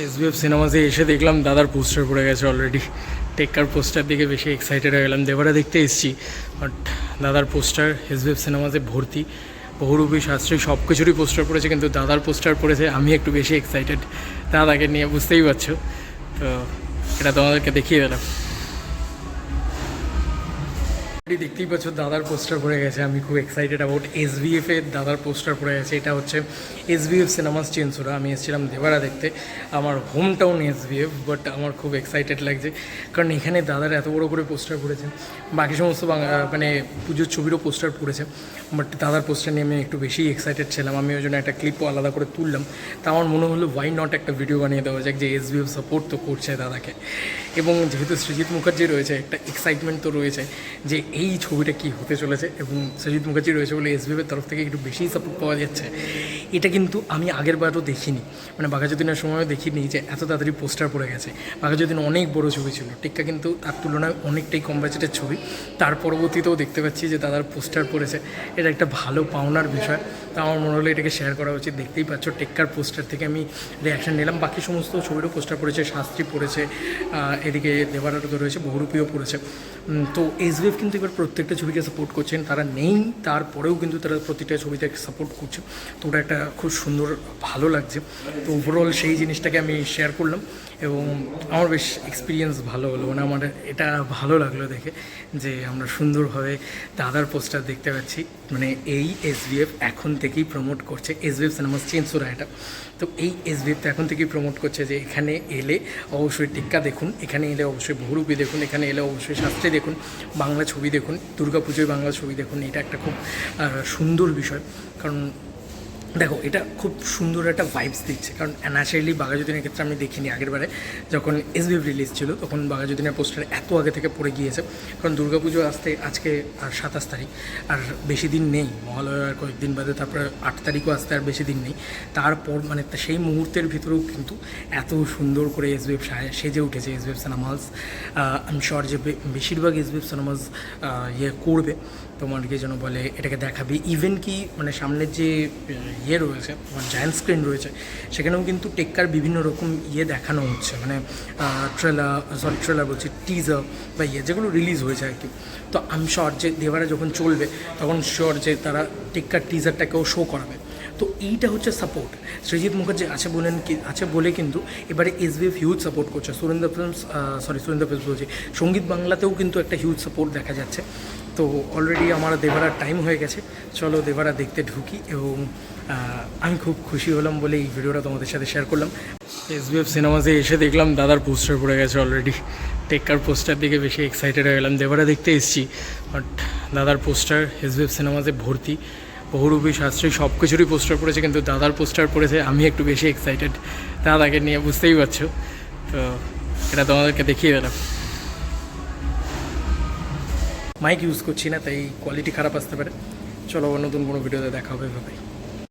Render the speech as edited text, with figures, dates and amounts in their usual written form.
SBF সিনেমাসে এসে দেখলাম দাদার পোস্টার পড়ে গেছে অলরেডি। টেক্কার পোস্টার দেখে বেশি এক্সাইটেড হয়ে গেলাম। দেবারা দেখতে এসেছি, বাট দাদার পোস্টার এসবিএফ সিনেমাসে ভর্তি। বহুরূপী শাস্ত্রী সব কিছুরই পোস্টার পড়েছে, কিন্তু দাদার পোস্টার পড়েছে, আমি একটু বেশি এক্সাইটেড দাদাকে নিয়ে, বুঝতেই পারছো। তো এটা তোমাদেরকে দেখিয়ে দিলাম। দেখতেই পাচ্ছ দাদার পোস্টার পড়ে গেছে। আমি খুব এক্সাইটেড অ্যাবাউট এসভিএফ এর দাদার পোস্টার পড়ে গেছে। এটা হচ্ছে এসভিএফ সিনেমাস চেনসুরা। আমি এসেছিলাম দেবারা দেখতে, আমার হোম টাউন এসভিএফ, বাট আমার খুব এক্সাইটেড লাগছে কারণ এখানে দাদার এত বড় করে পোস্টার পড়েছে। বাকি সমস্ত মানে পুজোর ছবিরও পোস্টার পড়েছে, বাট দাদার পোস্টার নিয়ে আমি একটু বেশি এক্সাইটেড ছিলাম। আমি ওই জন্য একটা ক্লিপও আলাদা করে তুললাম। তা আমার মনে হলো ওয়াই নট একটা ভিডিও বানিয়ে দেওয়া যাক, যে এসভিএফ সাপোর্ট তো করছে দাদাকে। এবং যেহেতু সৃজিত মুখার্জি রয়েছে, একটা এক্সাইটমেন্ট তো রয়েছে যে এই ছবিটা কী হতে চলেছে, এবং সৃজিত মুখার্জি রয়েছে বলে এসভিএফের তরফ থেকে একটু বেশিই সাপোর্ট পাওয়া যাচ্ছে। এটা কিন্তু আমি আগের বারও দেখিনি, মানে বাঘাযতীনের সময়ও দেখিনি যে এত তাড়াতাড়ি পোস্টার পড়ে গেছে। বাঘাযতীন অনেক বড় ছবি ছিল, টেক্কা কিন্তু তার তুলনায় অনেকটাই কম বাজেটের ছবি। তার পরবর্তীতেও দেখতে পাচ্ছি যে দাদার পোস্টার পড়েছে, এটা একটা ভালো পাওনার বিষয়। তা আমার মনে হলো এটাকে শেয়ার করা উচিত। দেখতেই পাচ্ছ টেক্কার পোস্টার থেকে আমি রিয়াকশান নিলাম। বাকি সমস্ত ছবিরও পোস্টার পড়েছে, শাস্ত্রী পড়েছে, এদিকে দেবারাটো তো রয়েছে, বহুরূপীও পড়েছে। তো এসভিএফ কিন্তু এবার প্রত্যেকটা ছবিকে সাপোর্ট করছেন। তারা নেই, তারপরেও কিন্তু তারা প্রতিটা ছবিতে সাপোর্ট করছে। তো ওটা একটা খুব সুন্দর, ভালো লাগছে। তো ওভারঅল সেই জিনিসটাকে আমি শেয়ার করলাম, এবং আমার বেশ এক্সপিরিয়েন্স ভালো হলো। মানে আমার এটা ভালো লাগলো দেখে যে আমরা সুন্দরভাবে দাদার পোস্টার দেখতে পাচ্ছি। মানে এই এসভিএফ এখন থেকেই প্রমোট করছে, এসভিএফ সিনেমাস চেনসুরা এটা। তো এই এসভিএফ এখন থেকেই প্রমোট করছে যে এখানে এলে অবশ্যই টেক্কা দেখুন, এখানে এলে অবশ্যই বহুরূপী দেখুন, এখানে এলে অবশ্যই শাস্ত্রী দেখুন, বাংলা ছবি দেখুন, দুর্গাপুজোয় বাংলা ছবি দেখুন। এটা একটা খুব সুন্দর বিষয়, কারণ দেখো এটা খুব সুন্দর একটা ভাইবস দিচ্ছে। কারণ ন্যাচারালি বাঘাযতীনের ক্ষেত্রে আমি দেখিনি, আগেরবারে যখন এসভিএফ রিলিজ ছিল তখন বাঘাযতীনের পোস্টার এত আগে থেকে পড়ে গিয়েছে। কারণ দুর্গাপুজো আসতে আজকে আর 27 তারিখ, আর বেশি দিন নেই, মহালয়ার কয়েকদিন বাদে তারপরে 8 তারিখও আসতে আর বেশি দিন নেই। তারপর মানে সেই মুহূর্তের ভিতরেও কিন্তু এত সুন্দর করে এসভিএফ সেজে উঠেছে এসভিএফ সিনেমাস। আমি শিওর যে বেশিরভাগ এসভিএফ সিনেমাস করবে, তোমাদেরকে যেন বলে এটাকে দেখাবে। ইভেন কি মানে সামনের যে রয়েছে, আমার জায়ান্ট স্ক্রিন রয়েছে, সেখানেও কিন্তু টেক্কার বিভিন্ন রকম দেখানো হচ্ছে। মানে ট্রেলার বলছি, টিজার বা যেগুলো রিলিজ হয়েছে আর কি। তো আমি শিওর যে দেবারা যখন চলবে তখন শিওর যে তারা টেক্কার টিজারটাকেও শো করাবে। তো এইটা হচ্ছে সাপোর্ট। সৃজিত মুখার্জি আছে বলে কিন্তু এবারে এসভিএফ হিউজ সাপোর্ট করছে। সুরেন্দ্র ফিল্মস বলছি, সঙ্গীত বাংলাতেও কিন্তু একটা হিউজ সাপোর্ট দেখা যাচ্ছে। তো অলরেডি আমার দেবারার টাইম হয়ে গেছে, চলো দেবারা দেখতে ঢুকি। এবং আমি খুব খুশি হলাম বলে এই ভিডিওটা তোমাদের সাথে শেয়ার করলাম। এসবিএফ সিনেমাসে এসে দেখলাম দাদার পোস্টার পড়ে গেছে অলরেডি। টেক্কার পোস্টার দেখে বেশি এক্সাইটেড হয়ে গেলাম। দেবারা দেখতে এসেছি, বাট দাদার পোস্টার এসবিএফ সিনেমাসে ভর্তি। বহুরূপী শাস্ত্রী সব কিছুরই পোস্টার পড়েছে, কিন্তু দাদার পোস্টার পড়েছে, আমি একটু বেশি এক্সাইটেড দাদাকে নিয়ে, বুঝতেই পারছো। তো এটা তোমাদেরকে দেখিয়ে দিলাম। মাইক ইউজ করছি না, তাই কোয়ালিটি খারাপ আসতে পারে। চলো নতুন কোনো ভিডিওতে দেখা হবে ভাই।